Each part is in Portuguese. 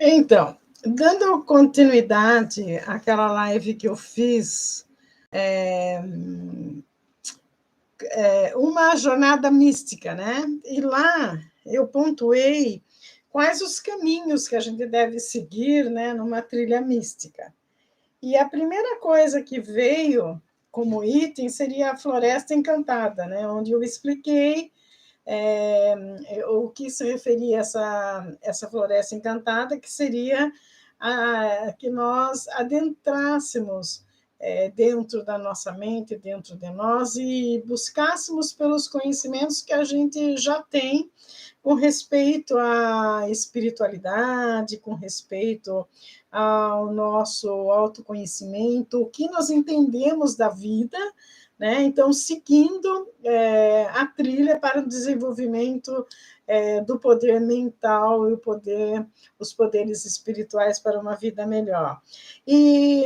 Então, dando continuidade àquela live que eu fiz, uma jornada mística, né? E lá eu pontuei quais os caminhos que a gente deve seguir, né, numa trilha mística. E a primeira coisa que veio como item seria a Floresta Encantada, né, onde eu expliquei o que se referia a essa floresta encantada, que seria que nós adentrássemos dentro da nossa mente, dentro de nós, e buscássemos pelos conhecimentos que a gente já tem com respeito à espiritualidade, com respeito ao nosso autoconhecimento, o que nós entendemos da vida, né? Então, seguindo a trilha para o desenvolvimento do poder mental e os poderes espirituais para uma vida melhor. E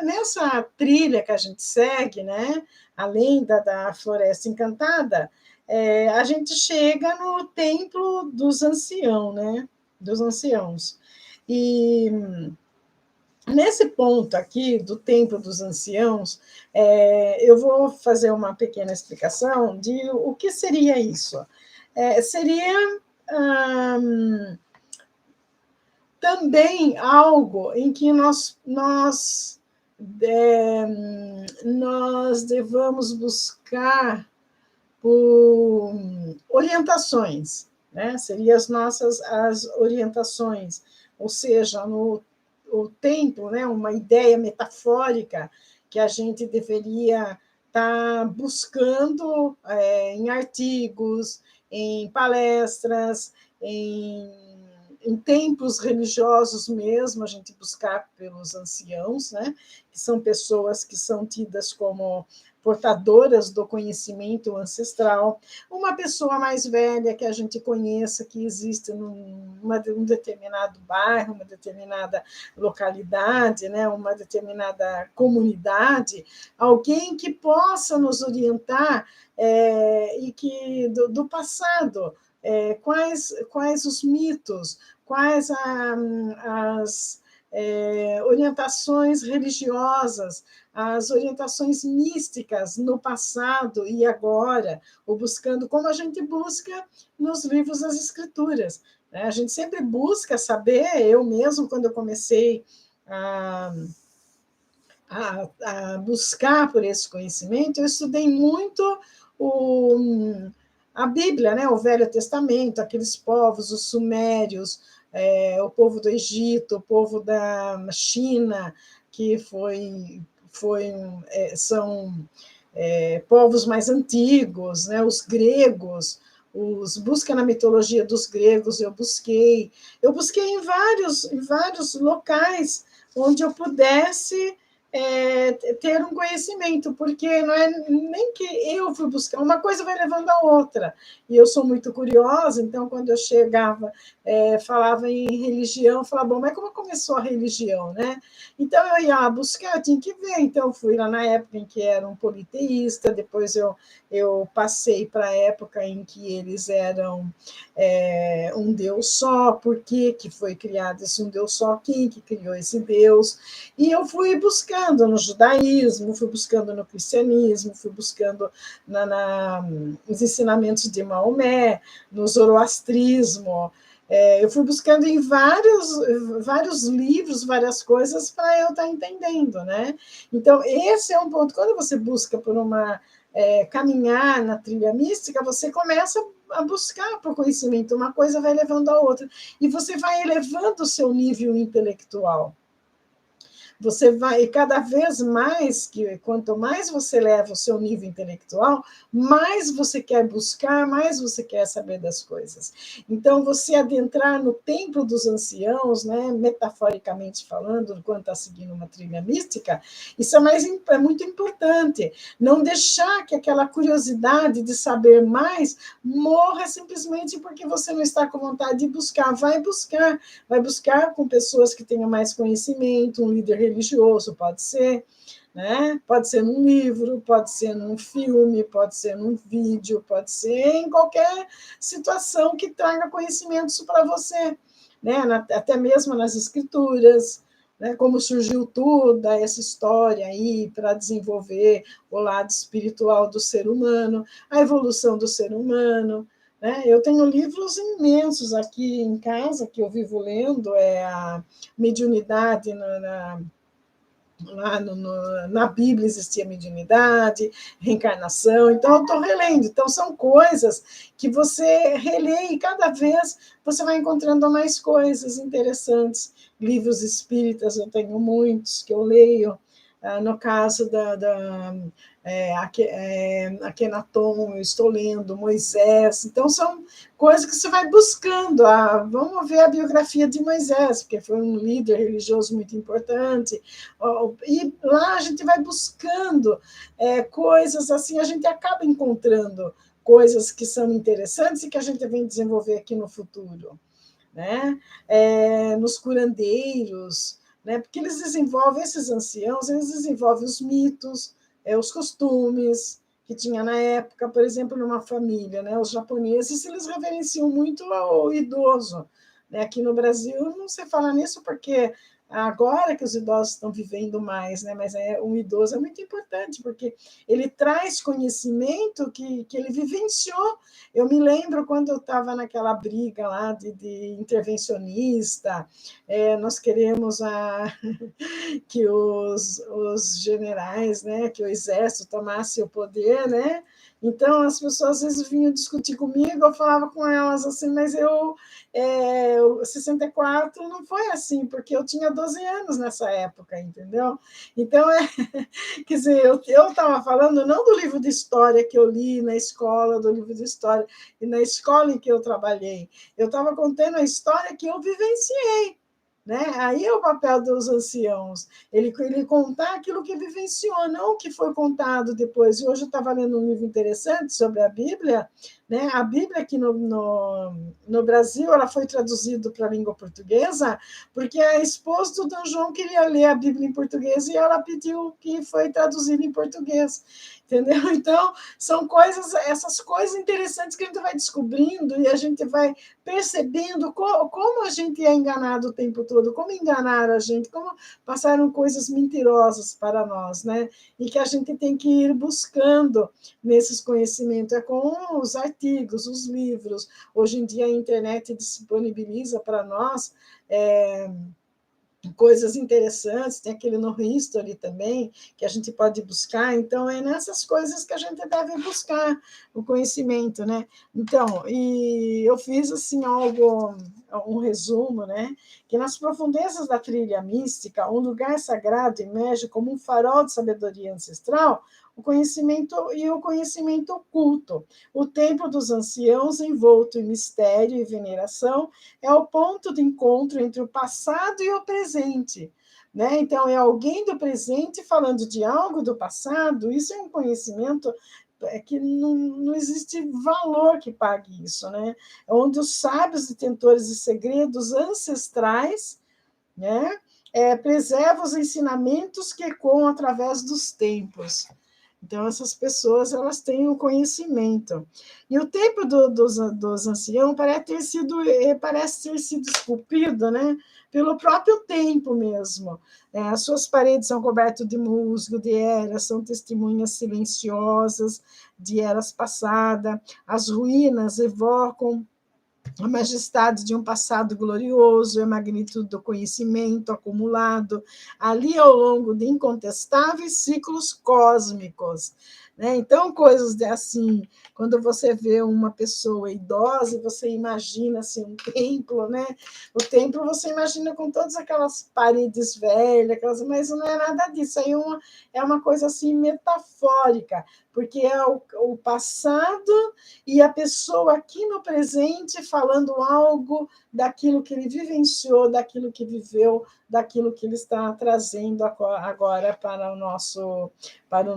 nessa trilha que a gente segue, né, além da Floresta Encantada, a gente chega no Templo dos Anciãos, né, dos Anciãos. E nesse ponto aqui do Templo dos Anciãos, eu vou fazer uma pequena explicação de o que seria isso. Seria também algo em que nós devamos buscar por orientações, né? Seriam as orientações, ou seja, o tempo, né? Uma ideia metafórica que a gente deveria estar buscando em artigos, em palestras, em templos religiosos mesmo, a gente buscar pelos anciãos, né? Que são pessoas que são tidas como portadoras do conhecimento ancestral, uma pessoa mais velha que a gente conheça, que existe num determinado bairro, uma determinada localidade, né, uma determinada comunidade, alguém que possa nos orientar e que do passado, quais os mitos, quais as orientações religiosas, as orientações místicas no passado e agora, ou buscando, como a gente busca nos livros das Escrituras. Né? A gente sempre busca saber, eu mesmo, quando eu comecei a buscar por esse conhecimento, eu estudei muito a Bíblia, né? O Velho Testamento, aqueles povos, os sumérios, o povo do Egito, o povo da China, que são povos mais antigos, né? Os gregos, busca na mitologia dos gregos, eu busquei em vários locais onde eu pudesse ter um conhecimento, porque não é nem que eu fui buscar, uma coisa vai levando a outra, e eu sou muito curiosa, então, quando eu chegava, falava em religião, eu falava, bom, mas como começou a religião, né? Então, eu ia buscar, eu tinha que ver, então, eu fui lá na época em que era um politeísta, depois eu passei para a época em que eles eram um Deus só, por que foi criado esse um Deus só, quem que criou esse Deus, e eu fui buscando no judaísmo, fui buscando no cristianismo, fui buscando nos ensinamentos de Maomé, no zoroastrismo, eu fui buscando em vários livros, várias coisas, para eu estar entendendo, né? Então, esse é um ponto. Quando você busca por caminhar na trilha mística, você começa a buscar por conhecimento, uma coisa vai levando a outra, e você vai elevando o seu nível intelectual. Você vai, cada vez mais, quanto mais você leva o seu nível intelectual, mais você quer buscar, mais você quer saber das coisas. Então, você adentrar no templo dos anciãos, né, metaforicamente falando, enquanto está seguindo uma trilha mística, isso é muito importante. Não deixar que aquela curiosidade de saber mais morra simplesmente porque você não está com vontade de buscar. Vai buscar com pessoas que tenham mais conhecimento, um líder religioso, pode ser, né? Pode ser num livro, pode ser num filme, pode ser num vídeo, pode ser em qualquer situação que traga conhecimentos para você. né, até mesmo nas escrituras, né, como surgiu toda essa história aí para desenvolver o lado espiritual do ser humano, a evolução do ser humano, né? Eu tenho livros imensos aqui em casa que eu vivo lendo, a Mediunidade lá na Bíblia existia mediunidade, reencarnação, então eu estou relendo. Então, são coisas que você relê e cada vez você vai encontrando mais coisas interessantes. Livros espíritas, eu tenho muitos que eu leio. No caso Akenaton, eu estou lendo Moisés. Então, são coisas que você vai buscando. Vamos ver a biografia de Moisés, porque foi um líder religioso muito importante. E lá a gente vai buscando coisas assim, a gente acaba encontrando coisas que são interessantes e que a gente vem desenvolver aqui no futuro, né? Nos curandeiros, né? Porque eles desenvolvem, esses anciãos, eles desenvolvem os mitos, os costumes que tinha na época, por exemplo, numa família, né? Os japoneses, eles reverenciam muito o idoso, né? Aqui no Brasil não se fala nisso porque agora que os idosos estão vivendo mais, né? Mas um idoso é muito importante porque ele traz conhecimento que ele vivenciou. Eu me lembro quando eu estava naquela briga lá de intervencionista, nós queremos que os generais, né, que o exército tomasse o poder, né? Então as pessoas às vezes vinham discutir comigo, eu falava com elas assim, mas o 64 não foi assim, porque eu tinha 12 anos nessa época, entendeu? Então, quer dizer, eu estava falando não do livro de história que eu li na escola, do livro de história, e na escola em que eu trabalhei, eu estava contando a história que eu vivenciei. Né? Aí é o papel dos anciãos, ele contar aquilo que vivenciou, não o que foi contado depois. E hoje eu estava lendo um livro interessante sobre a Bíblia, né? A Bíblia aqui no Brasil ela foi traduzida para a língua portuguesa, porque a esposa do Dom João queria ler a Bíblia em português e ela pediu que foi traduzida em português. Entendeu? Então, são essas coisas interessantes que a gente vai descobrindo e a gente vai percebendo como a gente é enganado o tempo todo, como enganaram a gente, como passaram coisas mentirosas para nós, né? E que a gente tem que ir buscando nesses conhecimentos, com os artigos, os livros. Hoje em dia a internet disponibiliza para nós coisas interessantes, tem aquele no History também, que a gente pode buscar, então é nessas coisas que a gente deve buscar o conhecimento, né? Então, e eu fiz assim um resumo, né? Que nas profundezas da trilha mística, um lugar sagrado emerge como um farol de sabedoria ancestral, o conhecimento oculto. O templo dos anciãos, envolto em mistério e veneração, é o ponto de encontro entre o passado e o presente. Né? Então, é alguém do presente falando de algo do passado, isso é um conhecimento que não existe valor que pague isso, né? É onde os sábios detentores de segredos ancestrais, né, preservam os ensinamentos que ecoam através dos tempos. Então, essas pessoas elas têm o conhecimento. E o templo dos anciãos parece ter sido esculpido, né, pelo próprio tempo mesmo. As suas paredes são cobertas de musgo, de eras, são testemunhas silenciosas de eras passadas. As ruínas evocam a majestade de um passado glorioso, a magnitude do conhecimento acumulado ali ao longo de incontestáveis ciclos cósmicos. Né? Então, coisas assim, quando você vê uma pessoa idosa, você imagina assim, um templo, né? O templo você imagina com todas aquelas paredes velhas, mas não é nada disso, aí é uma coisa assim metafórica, porque é o passado e a pessoa aqui no presente falando algo daquilo que ele vivenciou, daquilo que viveu, daquilo que ele está trazendo agora para o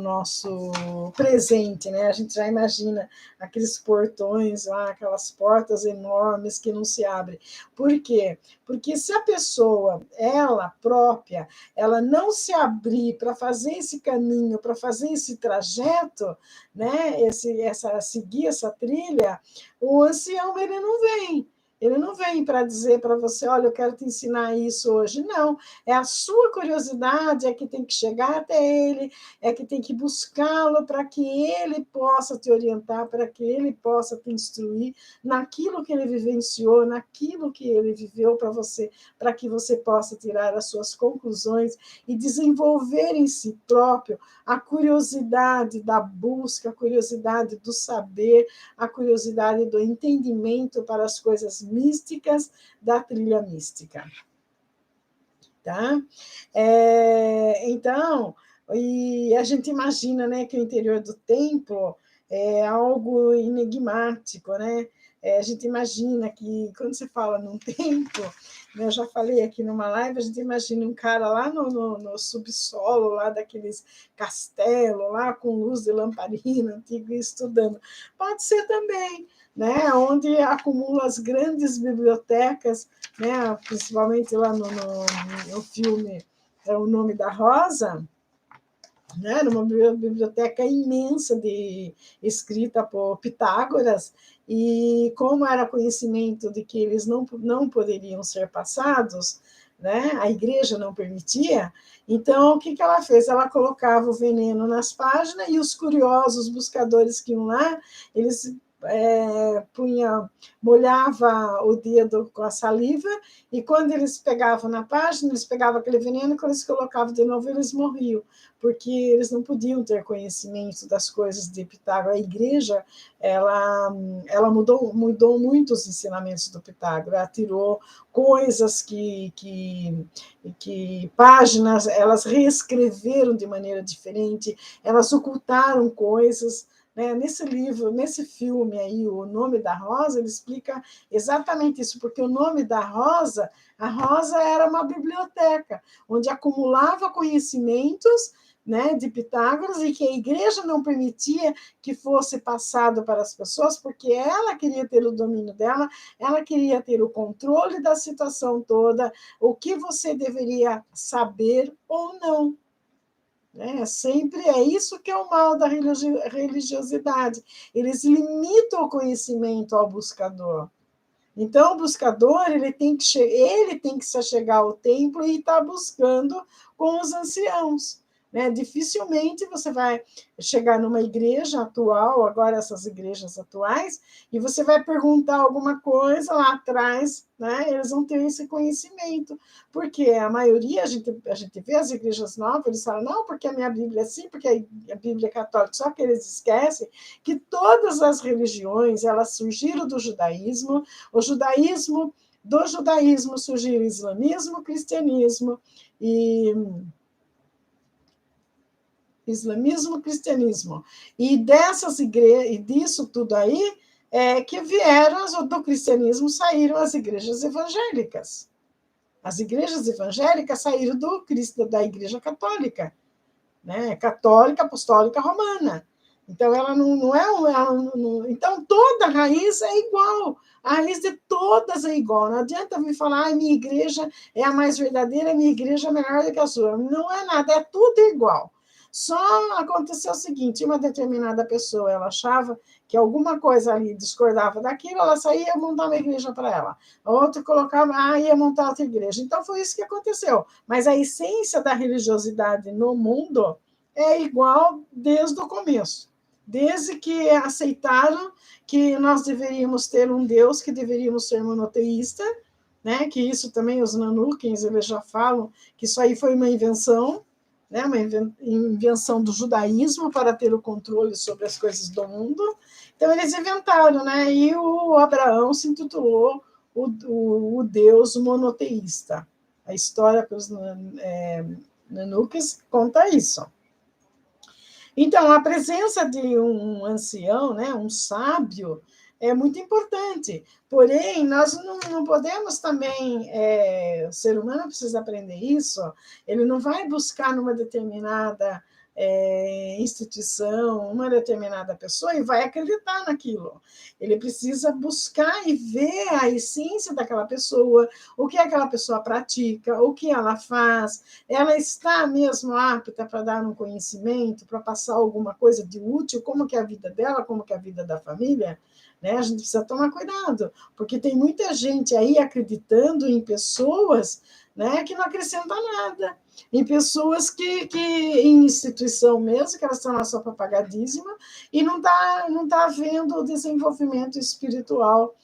nosso presente, né? A gente já imagina aqueles portões lá, aquelas portas enormes que não se abrem. Por quê? Porque se a pessoa, ela própria, ela não se abrir para fazer esse caminho, para fazer esse trajeto, né? Seguir essa trilha, o ancião ele não vem. Ele não vem para dizer para você, olha, eu quero te ensinar isso hoje. Não, é a sua curiosidade é que tem que chegar até ele, é que tem que buscá-lo para que ele possa te orientar, para que ele possa te instruir naquilo que ele vivenciou, naquilo que ele viveu para você, para que você possa tirar as suas conclusões e desenvolver em si próprio a curiosidade da busca, a curiosidade do saber, a curiosidade do entendimento para as coisas místicas da trilha mística. Tá? Então, e a gente imagina, né, que o interior do templo é algo enigmático, né? A gente imagina que, quando você fala num templo, né, eu já falei aqui numa live, a gente imagina um cara lá no subsolo, lá daqueles castelos, lá com luz de lamparina antigo, estudando. Pode ser também, né, onde acumula as grandes bibliotecas, né, principalmente lá no filme O Nome da Rosa, né, numa biblioteca imensa escrita por Pitágoras, e como era conhecimento de que eles não poderiam ser passados, né, a igreja não permitia, então o que ela fez? Ela colocava o veneno nas páginas e os curiosos buscadores que iam lá, eles molhava o dedo com a saliva, e quando eles pegavam na página, eles pegavam aquele veneno, e quando eles colocavam de novo, eles morriam, porque eles não podiam ter conhecimento das coisas de Pitágoras. A igreja ela mudou muito os ensinamentos do Pitágoras, ela tirou coisas que páginas, elas reescreveram de maneira diferente, elas ocultaram coisas, né? Nesse livro, nesse filme aí, O Nome da Rosa, ele explica exatamente isso, porque o nome da Rosa, a Rosa era uma biblioteca, onde acumulava conhecimentos, né, de Pitágoras, e que a igreja não permitia que fosse passado para as pessoas, porque ela queria ter o domínio dela, ela queria ter o controle da situação toda, o que você deveria saber ou não. Sempre é isso que é o mal da religiosidade. Eles limitam o conhecimento ao buscador. Então, o buscador ele tem que se chegar ao templo e estar buscando com os anciãos. Né? Dificilmente você vai chegar numa igreja atual, agora essas igrejas atuais, e você vai perguntar alguma coisa lá atrás, né? Eles vão ter esse conhecimento, porque a maioria, a gente vê as igrejas novas, eles falam, não, porque a minha Bíblia é assim, porque a Bíblia é católica, só que eles esquecem que todas as religiões, elas surgiram do judaísmo, do judaísmo surgiu o islamismo, o cristianismo, cristianismo. E dessas igrejas, e disso tudo aí, que vieram, do cristianismo saíram as igrejas evangélicas. As igrejas evangélicas saíram da igreja católica, né? Católica, apostólica, romana. Então, ela não é. Então, toda raiz é igual. A raiz de todas é igual. Não adianta me falar, minha igreja é a mais verdadeira, minha igreja é melhor do que a sua. Não é nada, é tudo igual. Só aconteceu o seguinte: uma determinada pessoa, ela achava que alguma coisa ali discordava daquilo, ela saía e ia montar uma igreja para ela. A outra colocava, ia montar outra igreja. Então, foi isso que aconteceu. Mas a essência da religiosidade no mundo é igual desde o começo. Desde que aceitaram que nós deveríamos ter um Deus, que deveríamos ser monoteísta, né? Que isso também os Nanukians, eles já falam que isso aí foi uma invenção, né? Uma invenção do judaísmo para ter o controle sobre as coisas do mundo. Então, eles inventaram, né? E o Abraão se intitulou o Deus monoteísta. A história para os Nanukians conta isso. Então, a presença de um ancião, né, um sábio, é muito importante. Porém, nós não podemos também, o ser humano precisa aprender isso, ele não vai buscar numa determinada instituição, uma determinada pessoa e vai acreditar naquilo. Ele precisa buscar e ver a essência daquela pessoa, o que aquela pessoa pratica, o que ela faz, ela está mesmo apta para dar um conhecimento, para passar alguma coisa de útil, como que é a vida dela, como que é a vida da família, né? A gente precisa tomar cuidado, porque tem muita gente aí acreditando em pessoas, né, que não acrescentam nada, em pessoas que em instituição mesmo, que elas estão lá só para pagar dízima, e não tá havendo o desenvolvimento espiritual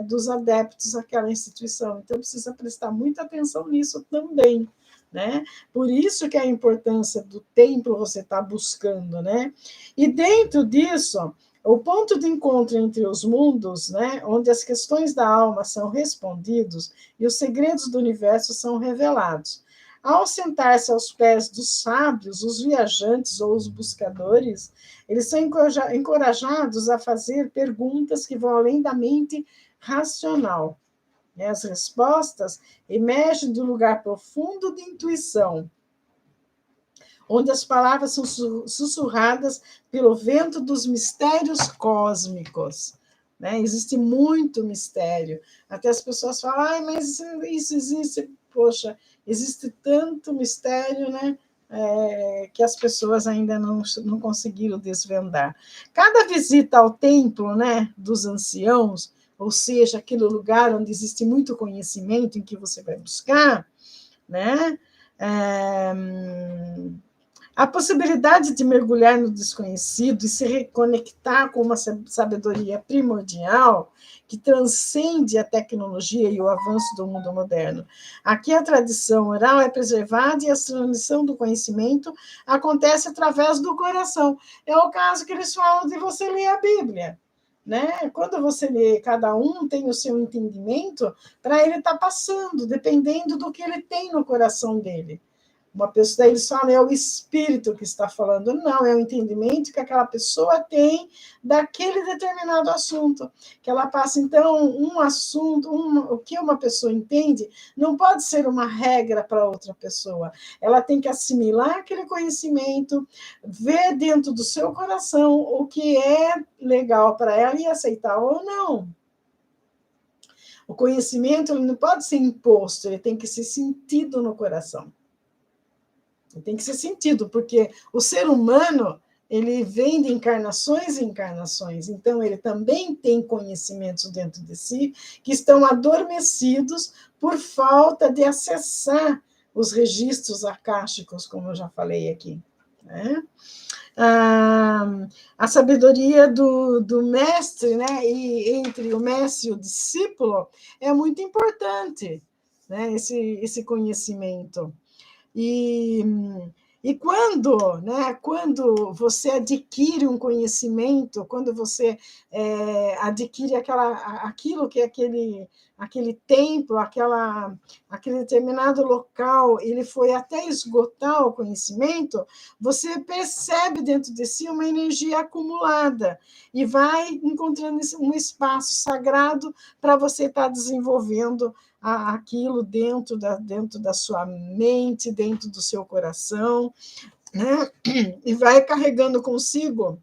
dos adeptos àquela instituição. Então, precisa prestar muita atenção nisso também, né? Por isso que a importância do templo você está buscando, né? E dentro disso, o ponto de encontro entre os mundos, né, onde as questões da alma são respondidos e os segredos do universo são revelados. Ao sentar-se aos pés dos sábios, os viajantes ou os buscadores, eles são encorajados a fazer perguntas que vão além da mente racional. As respostas emergem do lugar profundo de intuição, onde as palavras são sussurradas pelo vento dos mistérios cósmicos. Né? Existe muito mistério. Até as pessoas falam, mas isso existe. Poxa, existe tanto mistério, né? Que as pessoas ainda não conseguiram desvendar. Cada visita ao templo, né, dos anciãos, ou seja, aquele lugar onde existe muito conhecimento em que você vai buscar, né? A possibilidade de mergulhar no desconhecido e se reconectar com uma sabedoria primordial que transcende a tecnologia e o avanço do mundo moderno. Aqui a tradição oral é preservada e a transmissão do conhecimento acontece através do coração. É o caso que eles falam de você ler a Bíblia. Né? Quando você lê, cada um tem o seu entendimento para ele estar passando, dependendo do que ele tem no coração dele. Uma pessoa, eles falam, é o espírito que está falando. Não, é o entendimento que aquela pessoa tem daquele determinado assunto. Que ela passa, então, um assunto, o que uma pessoa entende, não pode ser uma regra para outra pessoa. Ela tem que assimilar aquele conhecimento, ver dentro do seu coração o que é legal para ela e aceitar ou não. O conhecimento ele não pode ser imposto, ele tem que ser sentido no coração. Tem que ser sentido, porque o ser humano ele vem de encarnações em encarnações, então ele também tem conhecimentos dentro de si que estão adormecidos por falta de acessar os registros acásticos, como eu já falei aqui. Né? A sabedoria do mestre, né, e entre o mestre e o discípulo, é muito importante, né, esse conhecimento. E quando você adquire um conhecimento, quando você adquire aquilo que é aquele templo, aquele determinado local, ele foi até esgotar o conhecimento, você percebe dentro de si uma energia acumulada e vai encontrando um espaço sagrado para você estar desenvolvendo aquilo dentro da sua mente, dentro do seu coração, né? E vai carregando consigo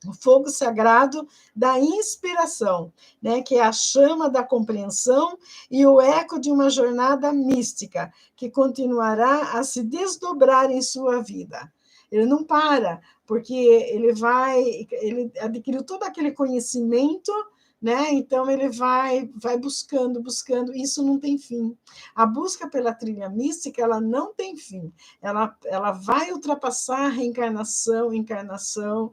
o fogo sagrado da inspiração, né? Que é a chama da compreensão e o eco de uma jornada mística que continuará a se desdobrar em sua vida. Ele não para, porque ele adquiriu todo aquele conhecimento, né? Então ele vai buscando, isso não tem fim. A busca pela trilha mística, ela não tem fim. Ela vai ultrapassar reencarnação, encarnação,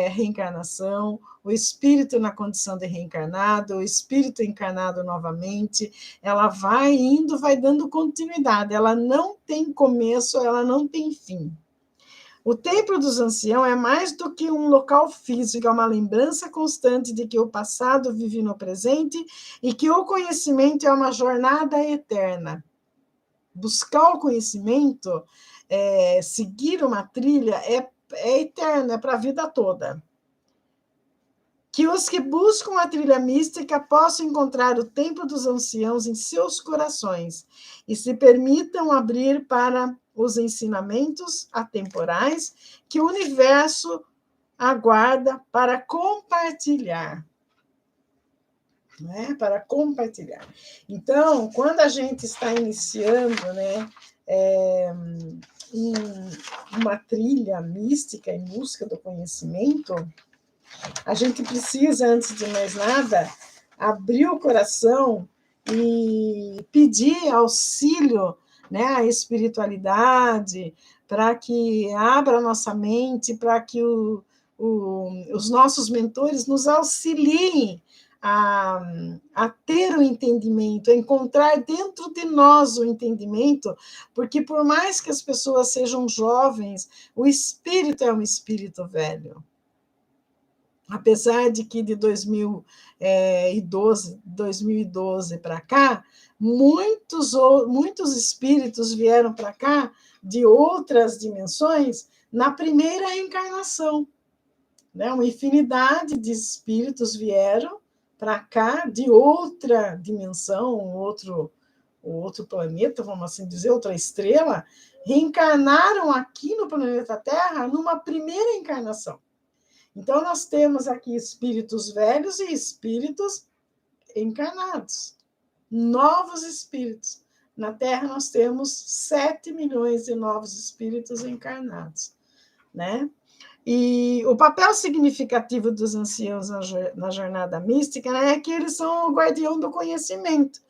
reencarnação, o espírito na condição de reencarnado, o espírito encarnado novamente, ela vai indo, vai dando continuidade, ela não tem começo, ela não tem fim. O templo dos anciãos é mais do que um local físico, é uma lembrança constante de que o passado vive no presente e que o conhecimento é uma jornada eterna. Buscar o conhecimento, seguir uma trilha, é eterno, é para a vida toda. Que os que buscam a trilha mística possam encontrar o templo dos anciãos em seus corações e se permitam abrir para os ensinamentos atemporais que o universo aguarda para compartilhar. Né? Para compartilhar. Então, quando a gente está iniciando, né, em uma trilha mística em busca do conhecimento, a gente precisa, antes de mais nada, abrir o coração e pedir auxílio, né, à espiritualidade, para que abra a nossa mente, para que os nossos mentores nos auxiliem a ter o entendimento, a encontrar dentro de nós o entendimento, porque por mais que as pessoas sejam jovens, o espírito é um espírito velho. Apesar de que de 2012 para cá, muitos espíritos vieram para cá de outras dimensões na primeira reencarnação. Né? Uma infinidade de espíritos vieram para cá de outra dimensão, outro planeta, vamos assim dizer, outra estrela, reencarnaram aqui no planeta Terra numa primeira encarnação. Então, nós temos aqui espíritos velhos e espíritos encarnados, novos espíritos. Na Terra, nós temos 7 milhões de novos espíritos encarnados. Né? E o papel significativo dos anciãos na jornada mística, né, é que eles são o guardião do conhecimento,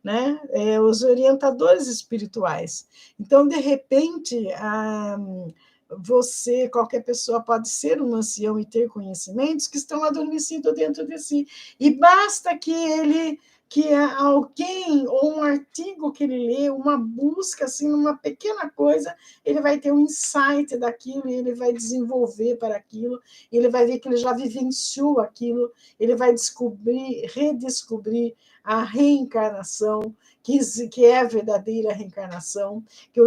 né? Os orientadores espirituais. Então, de repente, qualquer pessoa pode ser um ancião e ter conhecimentos que estão adormecidos dentro de si. E basta que alguém, ou um artigo que ele lê, uma busca, assim, numa pequena coisa, ele vai ter um insight daquilo, e ele vai desenvolver para aquilo, e ele vai ver que ele já vivenciou aquilo, ele vai redescobrir a reencarnação, que é a verdadeira reencarnação, que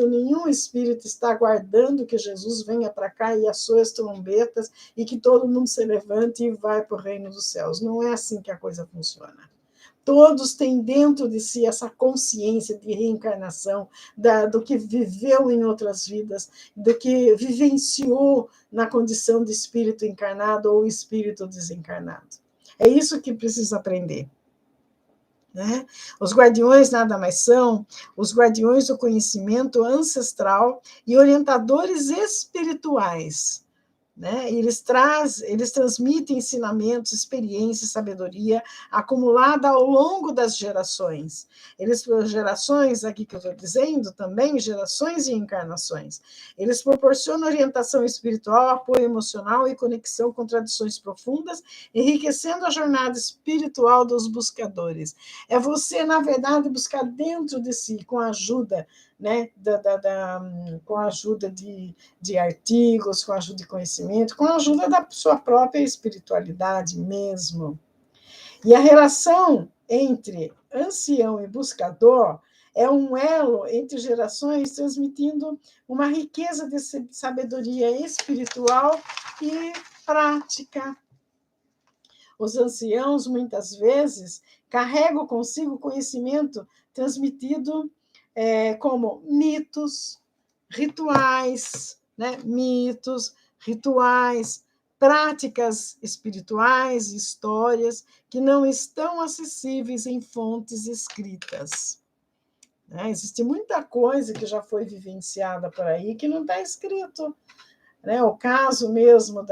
nenhum espírito está aguardando que Jesus venha para cá e assoe as trombetas e que todo mundo se levante e vai para o reino dos céus. Não é assim que a coisa funciona. Todos têm dentro de si essa consciência de reencarnação, do que viveu em outras vidas, do que vivenciou na condição de espírito encarnado ou espírito desencarnado. É isso que precisa aprender. Né? Os guardiões nada mais são os guardiões do conhecimento ancestral e orientadores espirituais. Né? Eles transmitem ensinamentos, experiências, sabedoria acumulada ao longo das gerações. Gerações, aqui que eu estou dizendo, também gerações e encarnações. Eles proporcionam orientação espiritual, apoio emocional e conexão com tradições profundas, enriquecendo a jornada espiritual dos buscadores. É você, na verdade, buscar dentro de si, com a ajuda, né, com a ajuda de artigos, com a ajuda de conhecimento, com a ajuda da sua própria espiritualidade mesmo. E a relação entre ancião e buscador é um elo entre gerações, transmitindo uma riqueza de sabedoria espiritual e prática. Os anciãos, muitas vezes, carregam consigo conhecimento transmitido como mitos, rituais, né? Mitos, rituais, práticas espirituais, histórias que não estão acessíveis em fontes escritas. Né? Existe muita coisa que já foi vivenciada por aí que não está escrito. Né? O caso mesmo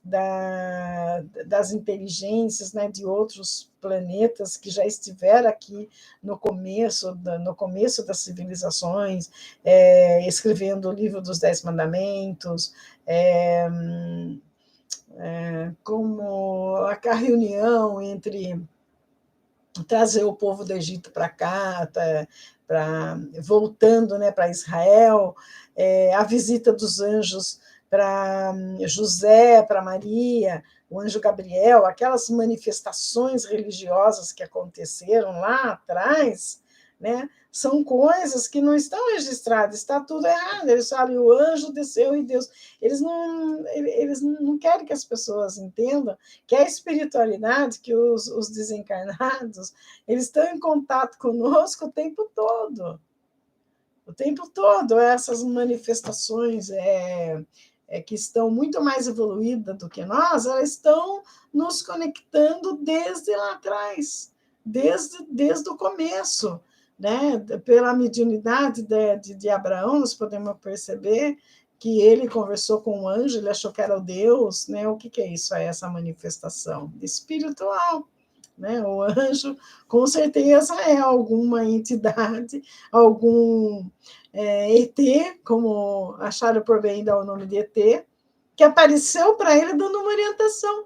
das inteligências, né, de outros planetas que já estiveram aqui no começo das civilizações, escrevendo o livro dos 10 Mandamentos, como a reunião entre trazer o povo do Egito para cá, voltando, né, para Israel, a visita dos anjos para José, para Maria, o anjo Gabriel, aquelas manifestações religiosas que aconteceram lá atrás, né, são coisas que não estão registradas, está tudo errado. Eles falam, o anjo desceu e Deus. Eles não querem que as pessoas entendam que a espiritualidade, que os desencarnados, eles estão em contato conosco o tempo todo. O tempo todo, essas manifestações que estão muito mais evoluídas do que nós, elas estão nos conectando desde lá atrás, desde o começo. Né? Pela mediunidade de Abraão, nós podemos perceber que ele conversou com um anjo, ele achou que era o Deus. Né? O que é isso? É essa manifestação espiritual. Né? O anjo, com certeza, é alguma entidade, algum ET, como acharam por bem dar o nome de ET, que apareceu para ele dando uma orientação.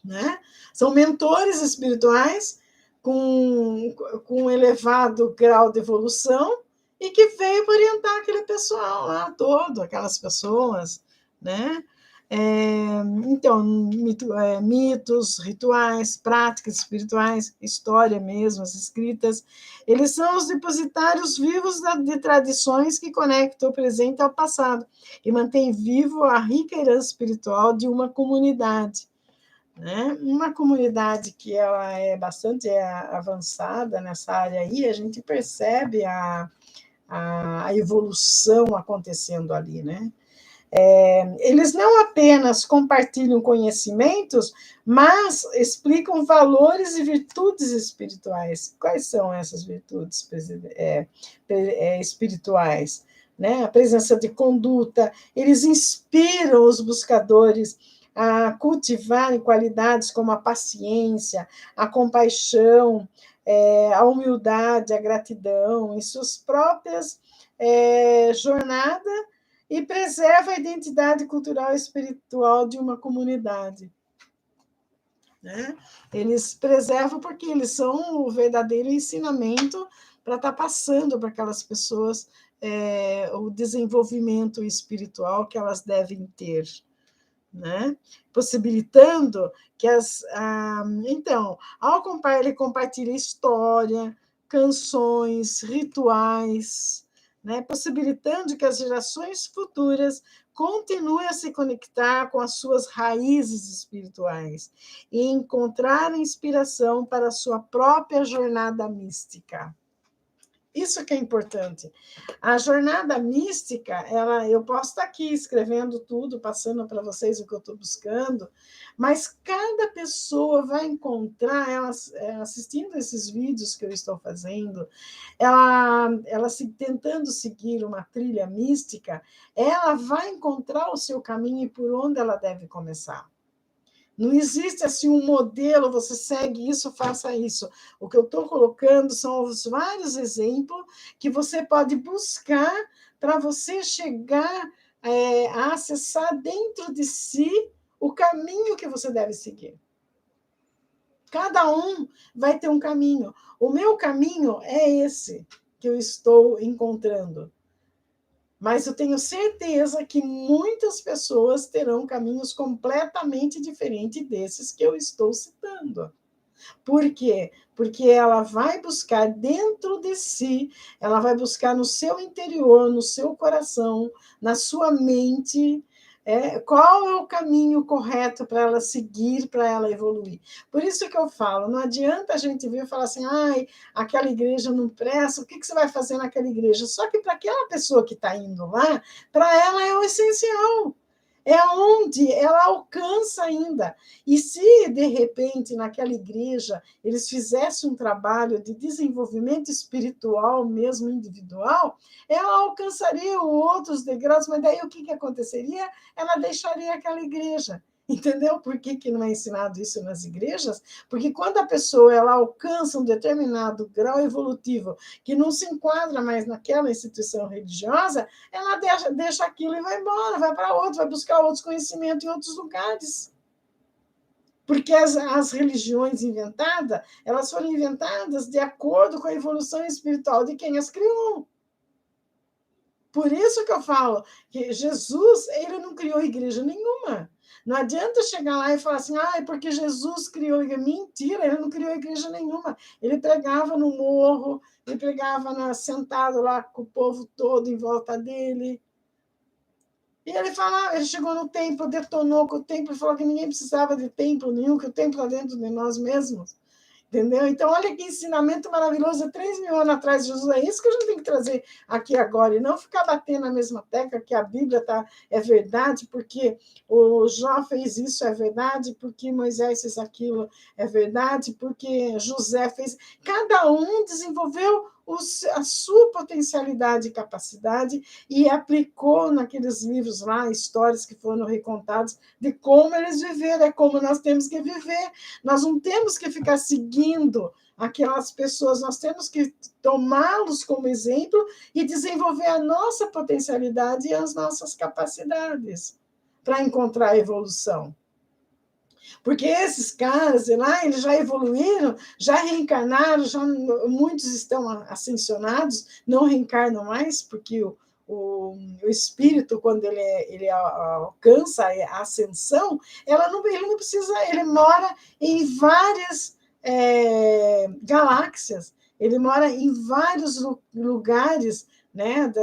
Né? São mentores espirituais com elevado grau de evolução e que veio para orientar aquele pessoal lá todo, aquelas pessoas, né? Então, mitos, rituais, práticas espirituais, história mesmo, as escritas, eles são os depositários vivos de tradições que conectam o presente ao passado e mantêm vivo a rica herança espiritual de uma comunidade. Né? Uma comunidade que ela é bastante avançada nessa área aí, a gente percebe a evolução acontecendo ali, né? Eles não apenas compartilham conhecimentos, mas explicam valores e virtudes espirituais. Quais são essas virtudes espirituais? Né? A presença de conduta, eles inspiram os buscadores a cultivarem qualidades como a paciência, a compaixão, a humildade, a gratidão em suas próprias jornadas, e preserva a identidade cultural e espiritual de uma comunidade. Né? Eles preservam porque eles são o verdadeiro ensinamento para estar passando para aquelas pessoas o desenvolvimento espiritual que elas devem ter. Né? Possibilitando que então, ele compartilha história, canções, rituais, né? Possibilitando que as gerações futuras continuem a se conectar com as suas raízes espirituais e encontrar inspiração para a sua própria jornada mística. Isso que é importante. A jornada mística, eu posso estar aqui escrevendo tudo, passando para vocês o que eu estou buscando, mas cada pessoa vai encontrar, assistindo esses vídeos que eu estou fazendo, tentando seguir uma trilha mística, ela vai encontrar o seu caminho e por onde ela deve começar. Não existe assim um modelo, você segue isso, faça isso. O que eu estou colocando são os vários exemplos que você pode buscar para você chegar a acessar dentro de si o caminho que você deve seguir. Cada um vai ter um caminho. O meu caminho é esse que eu estou encontrando. Mas eu tenho certeza que muitas pessoas terão caminhos completamente diferentes desses que eu estou citando. Por quê? Porque ela vai buscar dentro de si, ela vai buscar no seu interior, no seu coração, na sua mente, qual é o caminho correto para ela seguir, para ela evoluir. Por isso que eu falo, não adianta a gente vir e falar assim, ai, aquela igreja não presta, o que você vai fazer naquela igreja? Só que para aquela pessoa que está indo lá, para ela é o essencial. É onde ela alcança ainda. E se, de repente, naquela igreja, eles fizessem um trabalho de desenvolvimento espiritual, mesmo individual, ela alcançaria outros degraus, mas daí o que aconteceria? Ela deixaria aquela igreja. Entendeu por que não é ensinado isso nas igrejas? Porque quando a pessoa ela alcança um determinado grau evolutivo que não se enquadra mais naquela instituição religiosa, ela deixa aquilo e vai embora, vai para outro, vai buscar outros conhecimentos em outros lugares. Porque as religiões inventadas, elas foram inventadas de acordo com a evolução espiritual de quem as criou. Por isso que eu falo que Jesus, ele não criou igreja nenhuma. Não adianta chegar lá e falar assim, porque Jesus criou igreja. Mentira, ele não criou igreja nenhuma. Ele pregava no morro, ele pregava sentado lá com o povo todo em volta dele. E ele chegou no templo, detonou com o templo, falou que ninguém precisava de templo nenhum, que o templo está dentro de nós mesmos. Entendeu? Então, olha que ensinamento maravilhoso, 3.000 anos atrás, Jesus, é isso que a gente tem que trazer aqui agora, e não ficar batendo na mesma tecla que a Bíblia é verdade, porque o Jó fez isso, é verdade, porque Moisés fez aquilo, é verdade, porque José fez. Cada um desenvolveu a sua potencialidade e capacidade e aplicou naqueles livros lá, histórias que foram recontadas de como eles viveram, é como nós temos que viver. Nós não temos que ficar seguindo aquelas pessoas, nós temos que tomá-los como exemplo e desenvolver a nossa potencialidade e as nossas capacidades para encontrar a evolução. Porque esses caras lá, eles já evoluíram, já reencarnaram, muitos estão ascensionados, não reencarnam mais, porque o espírito, quando ele alcança a ascensão, ele não precisa, ele mora em várias galáxias, ele mora em vários lugares, né,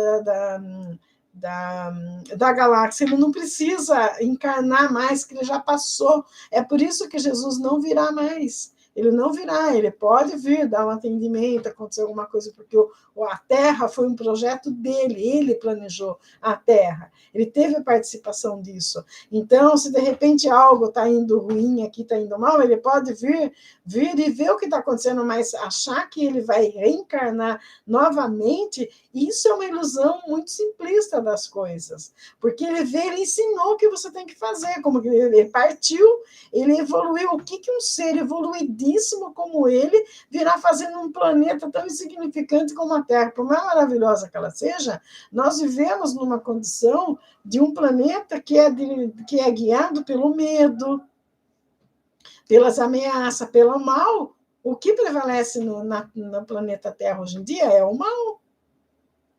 da galáxia, ele não precisa encarnar mais, que ele já passou. É por isso que Jesus não virá mais. Ele não virá, ele pode vir dar um atendimento, acontecer alguma coisa, porque a Terra foi um projeto dele, ele planejou a Terra, ele teve participação disso. Então, se de repente algo está indo ruim aqui, está indo mal, ele pode vir e ver o que está acontecendo, mas achar que ele vai reencarnar novamente, isso é uma ilusão muito simplista das coisas, porque ele ensinou o que você tem que fazer, como ele partiu, ele evoluiu. O que um ser evoluidíssimo como ele virá fazendo um planeta tão insignificante como a Terra? Por mais maravilhosa que ela seja, nós vivemos numa condição de um planeta que é guiado pelo medo, pelas ameaças, pelo mal. O que prevalece no planeta Terra hoje em dia é o mal.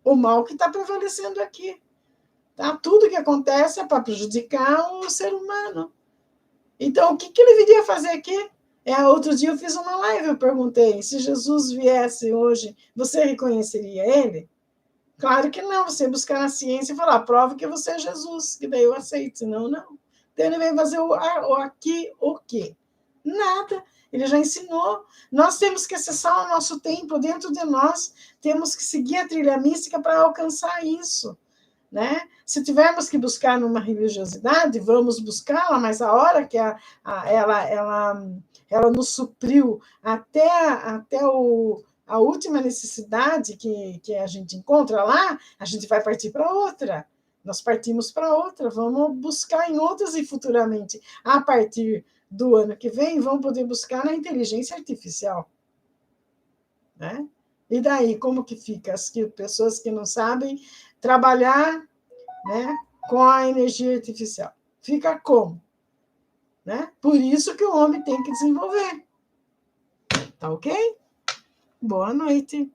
O mal que está prevalecendo aqui. Tá? Tudo que acontece é para prejudicar o ser humano. Então, o que ele viria fazer aqui? Outro dia eu fiz uma live, eu perguntei, se Jesus viesse hoje, você reconheceria ele? Claro que não, você buscar na ciência e falar, prova que você é Jesus, que daí eu aceito, senão não. Então ele veio fazer o aqui, o quê? Nada, ele já ensinou. Nós temos que acessar o nosso tempo dentro de nós, temos que seguir a trilha mística para alcançar isso. Né? Se tivermos que buscar numa religiosidade, vamos buscá-la, mas a hora que ela nos supriu até a última necessidade que a gente encontra lá, a gente vai partir para outra. Nós partimos para outra, vamos buscar em outras e futuramente, a partir do ano que vem, vamos poder buscar na inteligência artificial. Né? E daí, como que fica? As pessoas que não sabem trabalhar, né, com a energia artificial. Fica como? Né? Por isso que o homem tem que desenvolver. Tá ok? Boa noite.